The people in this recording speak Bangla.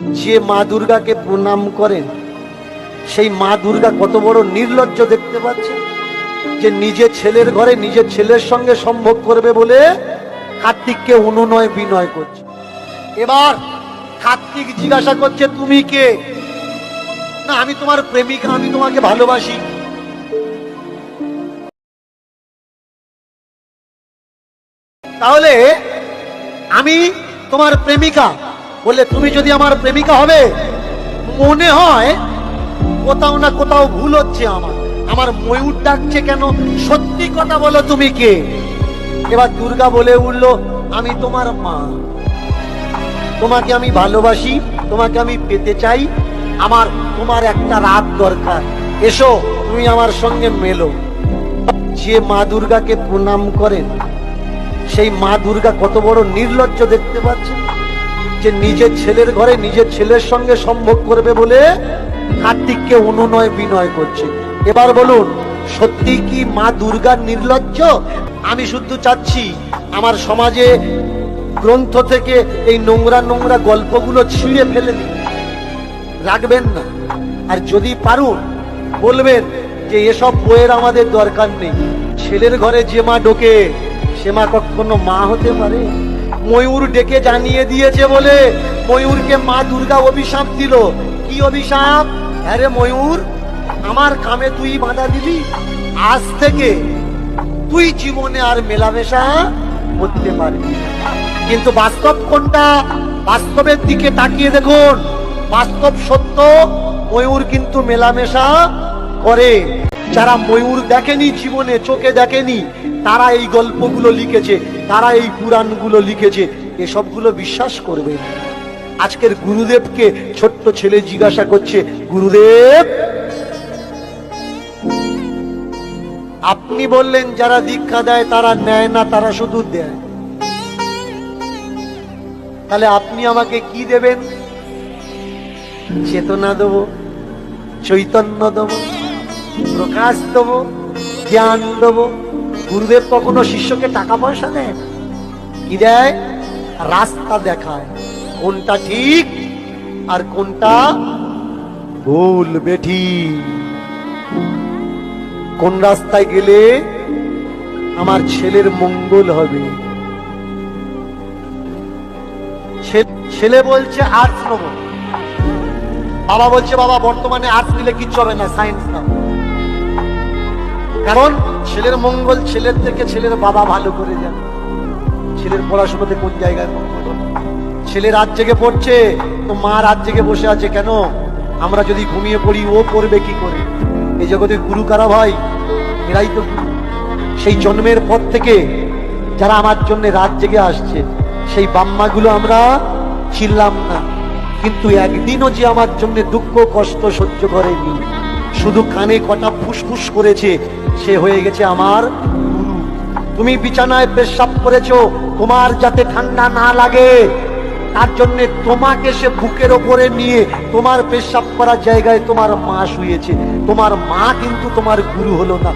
যে মা দুর্গাকে প্রণাম করেন সেই মা দুর্গা কত বড় নির্লজ্জ দেখতে পাচ্ছেন, যে নিজের ছেলের ঘরে নিজের ছেলের সঙ্গে সম্ভোগ করবে বলে কার্তিককে অনুনয় বিনয় করছে। এবার কার্তিক জিজ্ঞাসা করছে, তুমি কে? না, আমি তোমার প্রেমিকা, আমি তোমাকে ভালোবাসি। তাহলে আমি তোমার প্রেমিকা বলে তুমি যদি আমার প্রেমিকা হবে, মনে হয় কোথাও না কোথাও ভুল হচ্ছে। আমার ময়ূর ডাকছে কেন? সত্যি কথা বলো, তুমি কে? এবার দুর্গা বলে উঠল, আমি তোমার মা, তোমাকে আমি ভালোবাসি, তোমাকে আমি পেতে চাই, আমার তোমার একটা রাত দরকার, এসো তুমি আমার সঙ্গে মেলো। যে মা দুর্গাকে প্রণাম করেন সেই মা দুর্গা কত বড় নির্লজ্জ দেখতে পাচ্ছেন, যে নিজের ছেলের ঘরে নিজের ছেলের সঙ্গে সম্ভোগ করবে বলে কার্তিককে অনুনয় বিনয় করছে। এবার বলুন, সত্যি কি মা দুর্গা নির্লজ্জ? আমি শুধু চাচ্ছি আমার সমাজে গ্রন্থ থেকে এই নোংরা নোংরা গল্পগুলো ছিঁড়ে ফেলে দিন, রাখবেন না। আর যদি পারুন বলবেন যে এসব বইয়ের আমাদের দরকার নেই। ছেলের ঘরে যে মা ঢোকে সে মা কখনো মা হতে পারে? ময়ূর ডেকে জানিয়ে দিয়েছে বলে ময়ূরকে মা দুর্গা অভিশাপ দিল। কি অভিশাপ? আরে ময়ূর, আমার কামে তুই বাধা দিবি, আজ থেকে তুই জীবনে আর মেলামেশা করতে পারবি। কিন্তু বাস্তব কোনটা? বাস্তবের দিকে তাকিয়ে দেখুন, বাস্তব সত্য, ময়ূর কিন্তু মেলামেশা করে। যারা ময়ূর দেখেনি জীবনে, চোখে দেখেনি, তারা এই গল্পগুলো লিখেছে, তারা এই পুরাণগুলো লিখেছে, এসবগুলো বিশ্বাস করবে। আজকের গুরুদেবকে ছোট্ট ছেলে জিজ্ঞাসা করছে, গুরুদেব আপনি বললেন যারা দীক্ষা দেয় তারা নেয় না, তারা শুধু দেয়, তাহলে আপনি আমাকে কি দেবেন? চেতনা দেব, চৈতন্য দেব, প্রকাশ দেব, জ্ঞান দেব। গুরুদেব কখনো শিষ্যকে টাকা পয়সা দেয়? কি দেয়? রাস্তা দেখায়, কোনটা ঠিক আর কোনটা ভুল বেঠিক, কোন রাস্তায় গেলে আমার ছেলের মঙ্গল হবে। ছেলে বলছে আর্টস নেব, বাবা বলছে বাবা বর্তমানে আর্টস নিলে কিচ্ছু হবে না, সায়েন্স নাও। কারণ ছেলের মঙ্গল ছেলের থেকে ছেলের বাবা ভালো করে জানে, ছেলের পড়াশোনাতে কোন জায়গায় মঙ্গল। ছেলে রাত জেগে পড়ছে তো মা রাত জেগে বসে আছে কেন? আমরা যদি ঘুমিয়ে পড়ি ও পড়বে কি করে? এই জগতে গুরু কারা ভাই? এরাই তো গুরু। সেই জন্মের পর থেকে যারা আমার জন্য রাত জেগে আসছে, সেই বাম্মাগুলো আমরা ছিলাম না, কিন্তু একদিনও যে আমার জন্য দুঃখ কষ্ট সহ্য করেনি, শুধু কানে কটা ফুসফুস করেছে, সে হয়ে গেছে আমার গুরু। তুমি বিছানায় পেশাব করেছো তোমার যাতে ঠান্ডা না লাগে, তার জন্য তোমাকে সে বুকের ওপরে নিয়ে তোমার পেশাব করার জায়গায় তোমার মা শুয়েছে। তোমার মা কিন্তু তোমার গুরু হলো না।